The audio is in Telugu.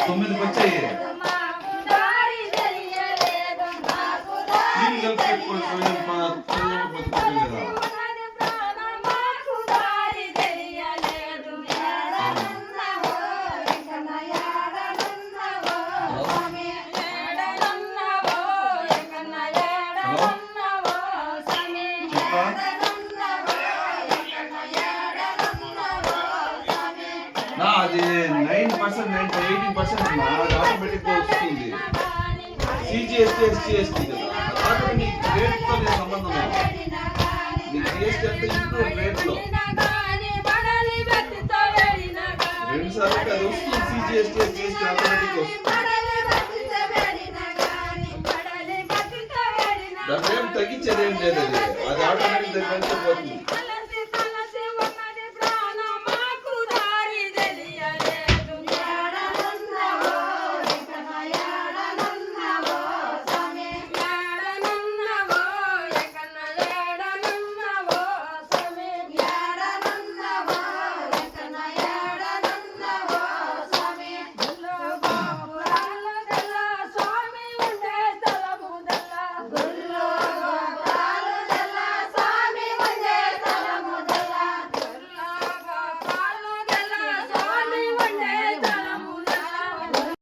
తొమ్మిదికి వచ్చాయి నీళ్ళు కలిపి కదా అది 9% 18% ఆటోమేటిక్ వస్తుంది. సిజిఎస్టీ ఎస్టీ కదా ఆటోమేటిక్ రేట్తో సంబంధం నీకు జిఎస్టీ అంటే ఇంకో రేట్లో 2 సార్లు అది వస్తుంది. సిజిఎస్టీ ఎస్టీ ఆటోమేటిక్ వస్తుంది. దాంట్లో ఏం తగ్గించేది ఏం లేదు. అది ఆటోమేటిక్ దగ్గర పోతుంది.